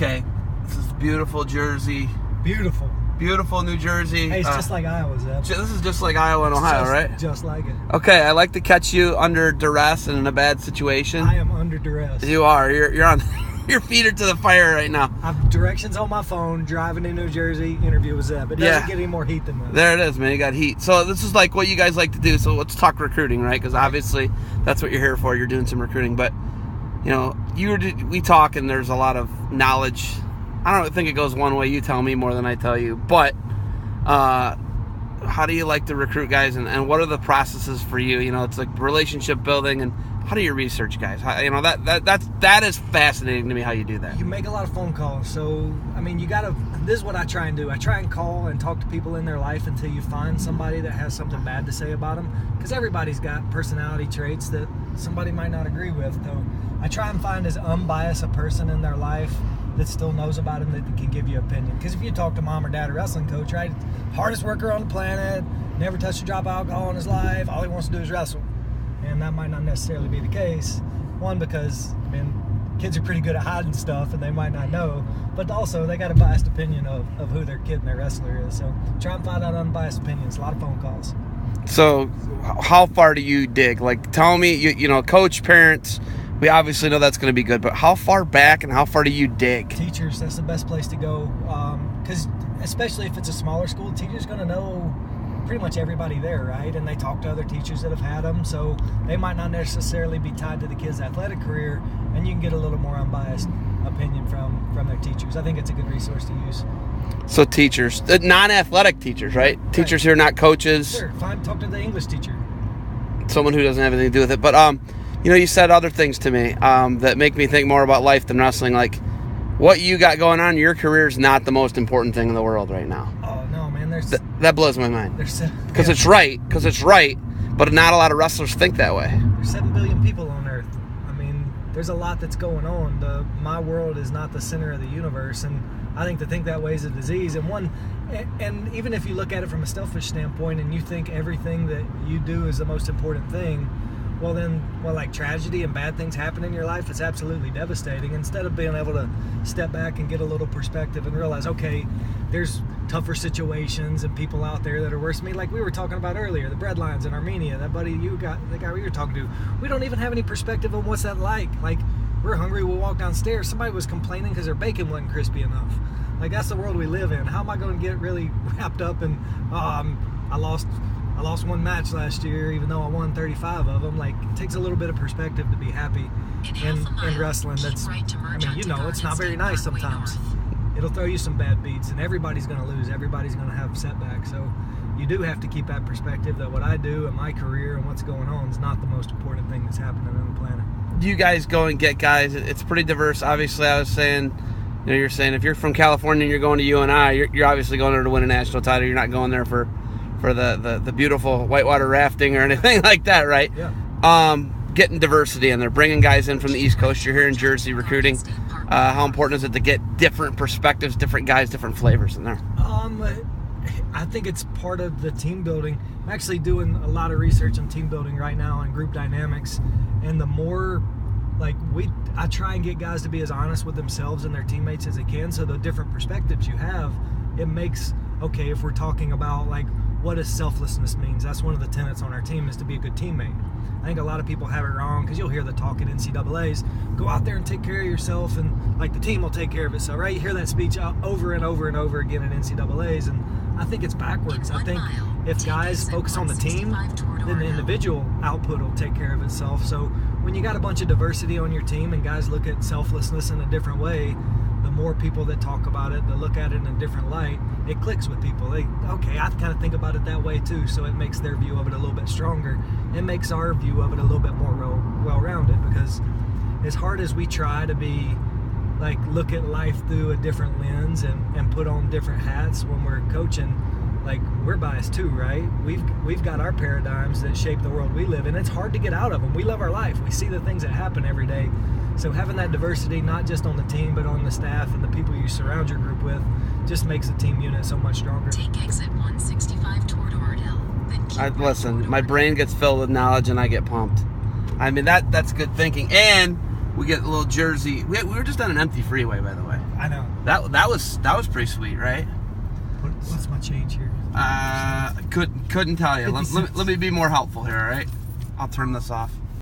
Okay, this is beautiful Jersey. Beautiful New Jersey. Hey, it's just like Iowa, Zeb. This is just like Iowa and Ohio, right? Just like it. Okay, I like to catch you under duress and in a bad situation. I am under duress. You are. You're on. Your feet are to the fire right now. I have directions on my phone, driving in New Jersey, interview with Zeb. It doesn't get any more heat than that. There it is, man. You got heat. So this is like what you guys like to do. So let's talk recruiting, right? Because obviously that's what you're here for. You're doing some recruiting. But, you know, we talk and there's a lot of knowledge. I don't think it goes one way. You tell me more than I tell you. But how do you like to recruit guys, and what are the processes for you? You know, it's like relationship building, and how do you research guys? You know, that is fascinating to me how you do that. You make a lot of phone calls. So, I mean, this is what I try and do. I try and call and talk to people in their life until you find somebody that has something bad to say about them. Because everybody's got personality traits that somebody might not agree with. So I try and find as unbiased a person in their life that still knows about him that can give you an opinion. Because if you talk to mom or dad or wrestling coach, right, hardest worker on the planet, never touched a drop of alcohol in his life, all he wants to do is wrestle. And that might not necessarily be the case. One, because, I mean, kids are pretty good at hiding stuff and they might not know, but also they got a biased opinion of who their kid and their wrestler is. So try and find out unbiased opinions. A lot of phone calls. So how far do you dig? Like, tell me, you know, coach, parents, we obviously know that's going to be good, but how far back and how far do you dig? Teachers, that's the best place to go. Because especially if it's a smaller school, teachers going to know pretty much everybody there, right? And they talk to other teachers that have had them, so they might not necessarily be tied to the kid's athletic career, and you can get a little more unbiased opinion from their teachers. I think it's a good resource to use. So teachers, non-athletic teachers, right? Teachers who are not coaches. Sure, fine. Talk to the English teacher. Someone who doesn't have anything to do with it. But, you know, you said other things to me that make me think more about life than wrestling. Like, what you got going on in your career is not the most important thing in the world right now. Oh, no, man. That blows my mind. Because it's right, but not a lot of wrestlers think that way. There's 7 billion people on Earth. I mean, there's a lot that's going on. My world is not the center of the universe, and I think to think that way is a disease. And even if you look at it from a selfish standpoint and you think everything that you do is the most important thing, well, like tragedy and bad things happen in your life, it's absolutely devastating. Instead of being able to step back and get a little perspective and realize, okay, there's tougher situations and people out there that are worse than me. Like we were talking about earlier, the breadlines in Armenia, the guy we were talking to, we don't even have any perspective on what's that like. Like, we're hungry, we'll walk downstairs, somebody was complaining because their bacon wasn't crispy enough. Like, that's the world we live in. How am I going to get really wrapped up in, I lost one match last year, even though I won 35 of them. Like, it takes a little bit of perspective to be happy in wrestling. That's, I mean, you know, it's not very nice sometimes. It'll throw you some bad beats, and everybody's going to lose. Everybody's going to have setbacks. So you do have to keep that perspective that what I do in my career and what's going on is not the most important thing that's happening on the planet. You guys go and get guys. It's pretty diverse. Obviously, I was saying, you know, you're saying if you're from California and you're going to UNI, you're obviously going there to win a national title. You're not going there for the beautiful whitewater rafting or anything like that, right? Yeah. Getting diversity in there, bringing guys in from the East Coast. You're here in Jersey recruiting. How important is it to get different perspectives, different guys, different flavors in there? I think it's part of the team building. I'm actually doing a lot of research on team building right now and group dynamics. And the more, I try and get guys to be as honest with themselves and their teammates as they can. So the different perspectives you have, it makes, okay, if we're talking about what does selflessness means, that's one of the tenets on our team, is to be a good teammate. I think a lot of people have it wrong, because you'll hear the talk at NCAAs, go out there and take care of yourself, and the team will take care of it. So, right, you hear that speech over and over and over again at NCAAs, and I think it's backwards. I think if guys focus on the team, then the individual output will take care of itself. So when you got a bunch of diversity on your team and guys look at selflessness in a different way, the more people that talk about it, that look at it in a different light, it clicks with people. Okay, I kind of think about it that way too, so it makes their view of it a little bit stronger. It makes our view of it a little bit more well-rounded, because as hard as we try to be, look at life through a different lens and put on different hats when we're coaching, we're biased too, right? We've got our paradigms that shape the world we live in. It's hard to get out of them. We live our life. We see the things that happen every day. So having that diversity, not just on the team, but on the staff and the people you surround your group with, just makes the team unit so much stronger. Take exit 165 toward Ardell. Listen, my brain gets filled with knowledge and I get pumped. I mean, that's good thinking. And We get a little Jersey. We were just on an empty freeway, by the way. I know. That was pretty sweet, right? What's my change here? Couldn't tell you. Let me be more helpful here, all right? I'll turn this off.